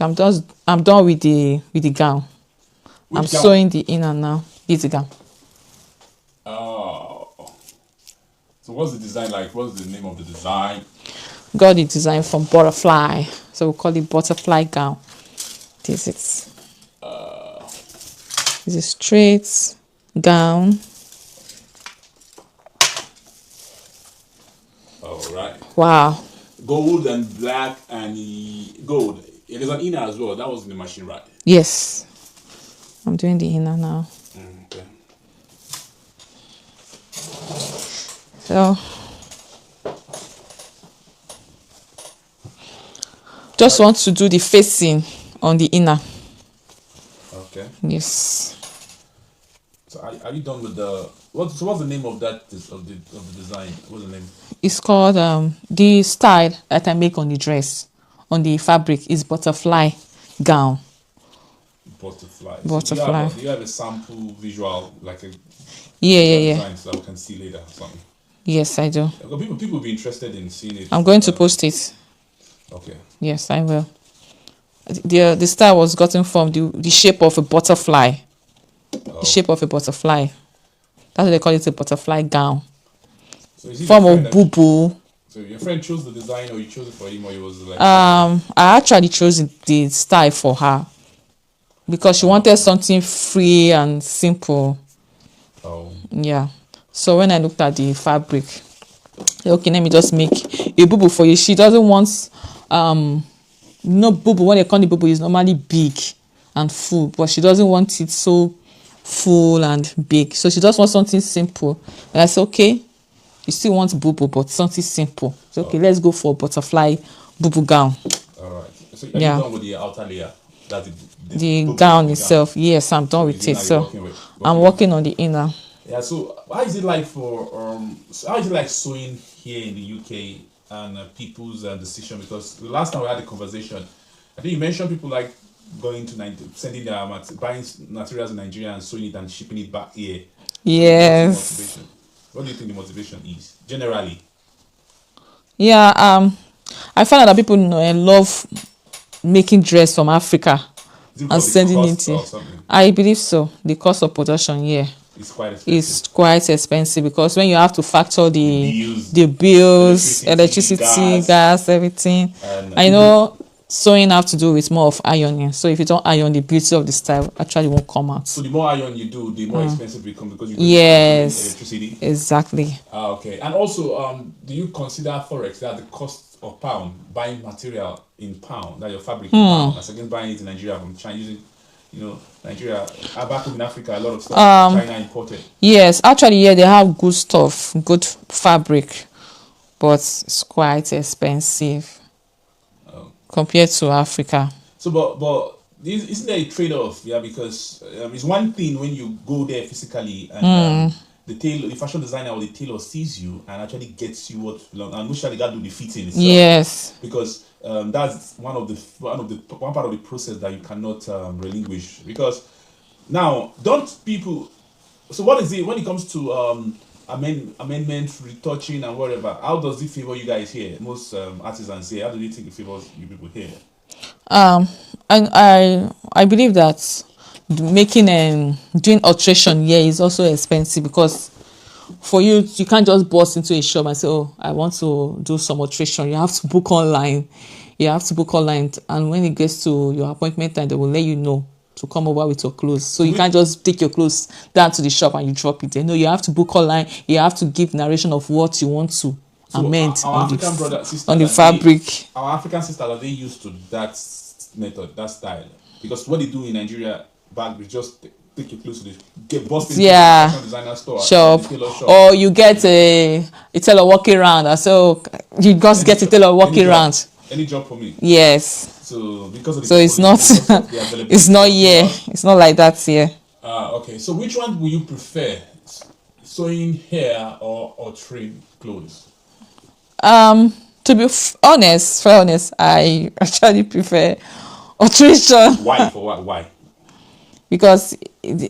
I'm done with the gown. I'm Gown? sewing the inner now. This gown. Oh. So what's the design like? What's the name of the design? Got the design from butterfly. So we call it butterfly gown. This is it's a straight gown. All right. Wow. Gold and black and gold. There's an inner as well. That was in the machine, right? Yes. I'm doing the inner now. Okay. So just want to do the facing on the inner. Okay. Yes. So are you done with the what's the name of that of the design? What's the name? It's called the style that I make on the dress, on the fabric is butterfly gown. Butterfly. Butterfly. So do you have a sample visual like a Yeah. design so that we can see later or something? Yes, I do. People will be interested in seeing it. I'm going to post it. Okay. Yes, I will. The style was gotten from the shape of a butterfly. The shape of a butterfly. That's what they call it, a butterfly gown. So is it Form your of friend boo-boo. So your friend chose the design or you chose it for him or it was like I actually chose the style for her because she wanted something free and simple. Oh. Yeah. So when I looked at the fabric, okay, let me just make a boo-boo for you. She doesn't want boo-boo. When they call the boo-boo is normally big and full, but she doesn't want it so full and big. So she just wants something simple. And I said, okay, you still want boo-boo, but something simple. So okay, let's go for butterfly boo-boo gown. All right. So are you done with the outer layer? That's the gown itself. Yes, I'm done with it. So I'm working on the inner. Yeah. So how is it like sewing here in the UK and people's decision? Because the last time we had a conversation, I think you mentioned people like going to sending their buying materials in Nigeria and sewing it and shipping it back here. Yes. What do you think the motivation is generally? Yeah. I find out that people love making dress from Africa and sending it here. I believe so. The cost of production here is quite expensive because when you have to factor the bills, electricity, gas, everything. I know sewing have to do with more of ironing. So if you don't iron, the beauty of the style actually won't come out. So the more iron you do, the more expensive it becomes because you electricity. Exactly. Okay. And also, do you consider forex that the cost of pound buying material in pound, that your fabric in pound, as against buying it in Nigeria from China using, Nigeria, back home in Africa, a lot of stuff China imported. Yes, actually, yeah, they have good stuff, good fabric, but it's quite expensive compared to Africa. So, but isn't there a trade-off? Yeah, because it's one thing when you go there physically and the fashion designer or the tailor sees you and actually gets you what and usually got to do the fitting itself. Yes, because that's one part of the process that you cannot relinquish. Because now, don't people? So, what is it when it comes to amendment, retouching, and whatever? How does it favor you guys here? Most artisans say, how do you think it favors you people here? And I believe that making and doing alteration here is also expensive because for you can't just burst into a shop and say, oh, I want to do some alteration. You have to book online. And when it gets to your appointment time, they will let you know to come over with your clothes. So you can't just take your clothes down to the shop and you drop it there. No, you have to book online. You have to give narration of what you want to amend on the fabric. Our African sisters, are they used to that method, that style? Because what they do in Nigeria back is just take your clothes to the get busted into the fashion designer shop, or you get a tailor walking around. So you just get a tailor walking around. Any job for me? Yes. So because of it's not it's not here. It's not like that here. Okay. So which one will you prefer, sewing hair or trim clothes? To be honest, I actually prefer alteration. Why? For what? Why? because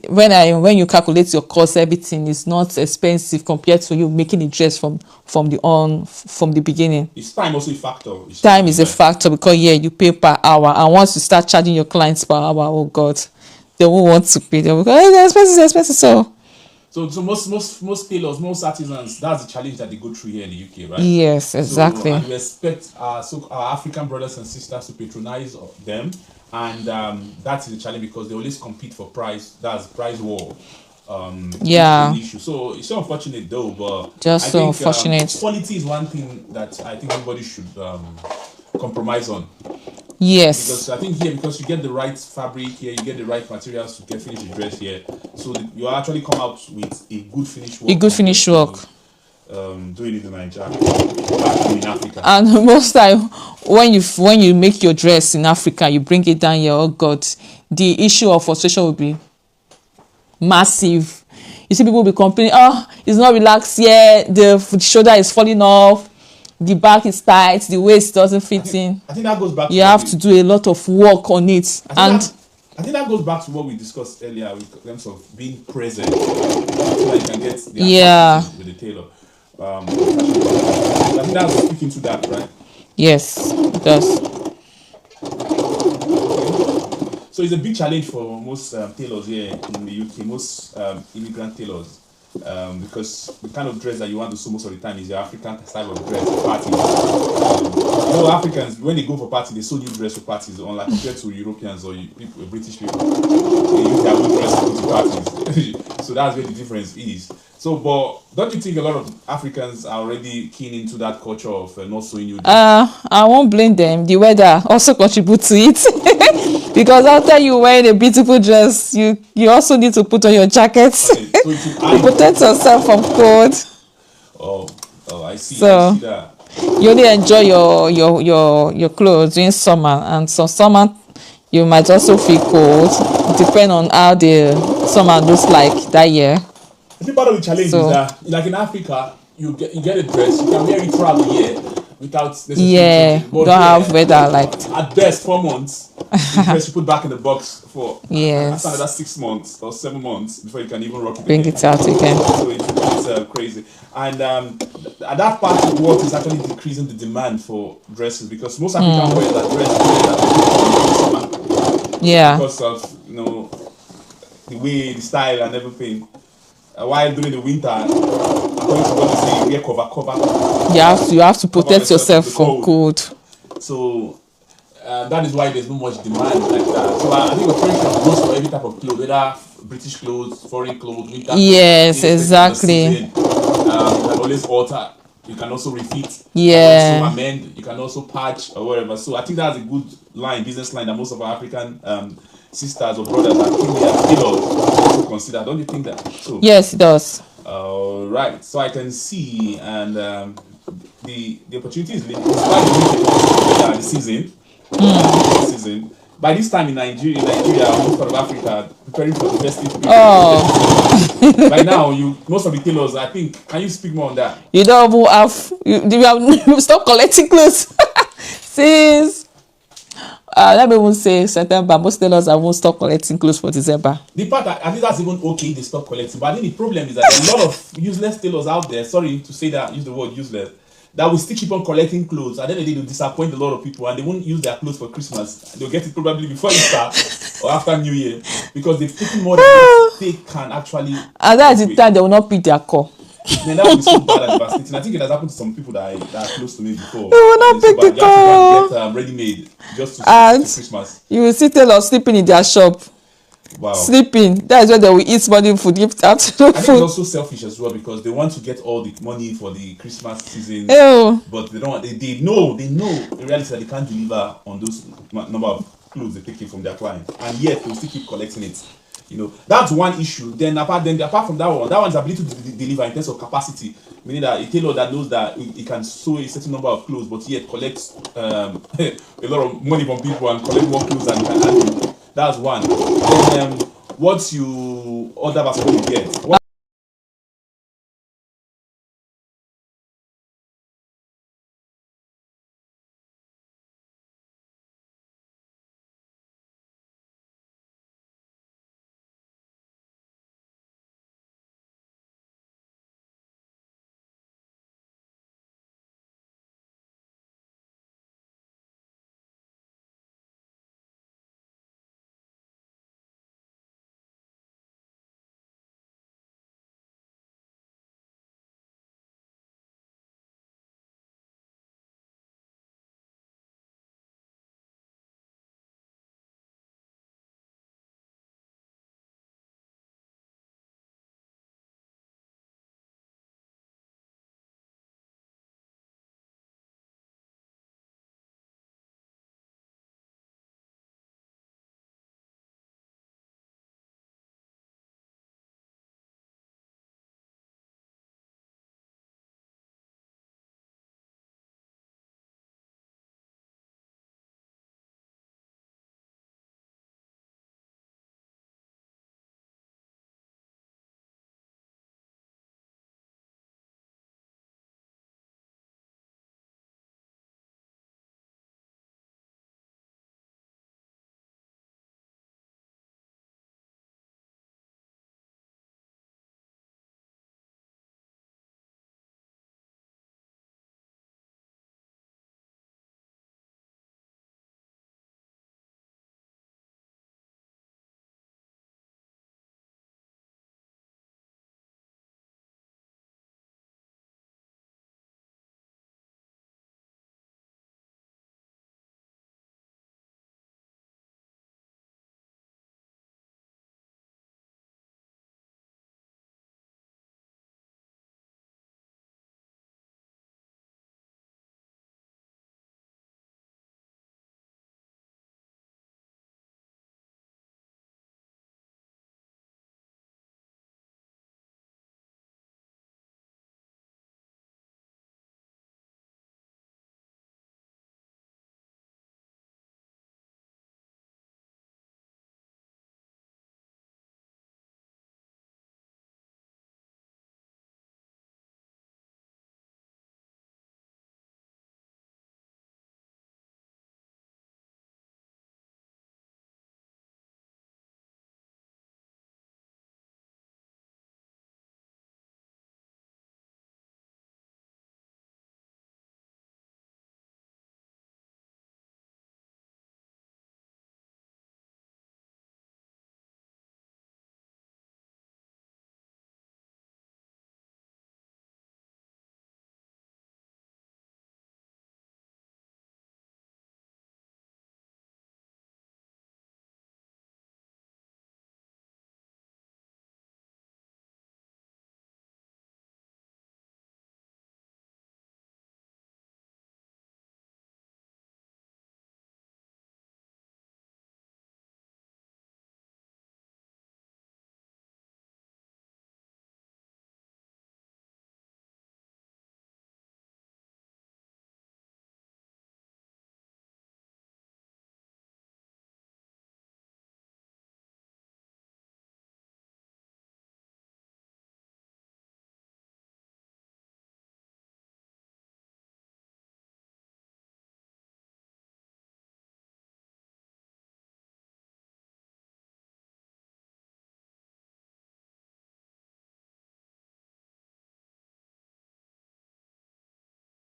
when you calculate your cost, everything is not expensive compared to you making a dress from the beginning. Is time also a factor? Time is a factor because you pay per hour, and once you start charging your clients per hour, oh God, they won't want to pay. They will go, hey, it's expensive. So most tailors, most artisans, that's the challenge that they go through here in the UK, right? Yes, exactly. So, and we expect our African brothers and sisters to patronize them, and that is a challenge because they always compete for price. That's price war. Yeah. Issue. So it's so unfortunate though, but just so unfortunate. Quality is one thing that I think everybody should compromise on. Yes. Because I think here, because you get the right fabric here, you get the right materials to get finished the dress here, so you actually come out with a good finished work. A good finished work. Doing it in Nigeria, back in Africa. And most time, when you make your dress in Africa, you bring it down here. Oh God, the issue of frustration will be massive. You see, people will be complaining. Oh, it's not relaxed yet. The shoulder is falling off. The back is tight, the waist doesn't fit in. I think that goes back to you have to do a lot of work on it. I think that goes back to what we discussed earlier in terms of being present so that you can get the with the tailor. I think that's speaking to that, right? Yes, it does. So it's a big challenge for most tailors here in the UK, most immigrant tailors. Because the kind of dress that you want to sew most of the time is your African style of dress for parties. Africans, when they go for parties, they sew new dress for parties, unlike compared to Europeans or British people. They use their own dress to go to parties. So that's where the difference is. So, but don't you think a lot of Africans are already keen into that culture of not sewing new dress? I won't blame them. The weather also contributes to it. Because after you wear a beautiful dress, you also need to put on your jackets. Okay, so protect yourself from cold. Oh, I see. So I see that. You only enjoy your clothes during summer, and so summer you might also feel cold. Depend on how the summer looks like that year. I think part of the challenge is that, like in Africa, you get a dress, you can wear it throughout the year without necessarily don't have weather like at best 4 months. The dress you put back in the box for that's another 6 months or 7 months before you can even rock it. Bring it out again. So it's crazy, and that part of what is actually decreasing the demand for dresses because most African wear that dress because of the way, the style, and everything. While during the winter, according to what they say, you wear cover. You have to protect yourself from cold. So that is why there's not much demand like that. So I think oppression goes for every type of clothes, whether British clothes, foreign clothes, winter. Yes, exactly. You can always alter. You can also refit. You can also amend. You can also patch or whatever. So I think that's a good business line that most of our African sisters or brothers are tailors to consider. Don't you think that? So, yes, it does. Right. So I can see, and the opportunity is limited. The season. Season. By this time in Nigeria, most part of Africa, preparing for the festive period. By now, most of the tailors, I think, can you speak more on that? You don't have you stop collecting clothes since let me even say September. Most tailors won't stop collecting clothes for December. The part I think that's even okay, they stop collecting. But I think the problem is that there are a lot of useless tailors out there. Sorry to say that, use the word useless. That will still keep on collecting clothes, and then they will disappoint a lot of people, and they won't use their clothes for Christmas. They'll get it probably before Easter or after New Year because they've taken more than they can actually. And that's the time they will not pick their call. Man, that would be so bad and devastating. I think it has happened to some people that are close to me before. They will not pick the call. They have to get ready-made just to Christmas. You will see tailors sleeping in their shop. Wow. Sleeping. That is where they will eat morning food, give afternoon food. I think it's also selfish as well because they want to get all the money for the Christmas season. But they don't. They know in reality that they can't deliver on those number of clothes they're taking from their clients, and yet they'll still keep collecting it. That's one issue. Then apart from that one's ability to deliver in terms of capacity, meaning that a tailor that knows that he can sew a certain number of clothes, but yet collects a lot of money from people and collect more clothes than he can handle. That's one. Then what you order versus what you get.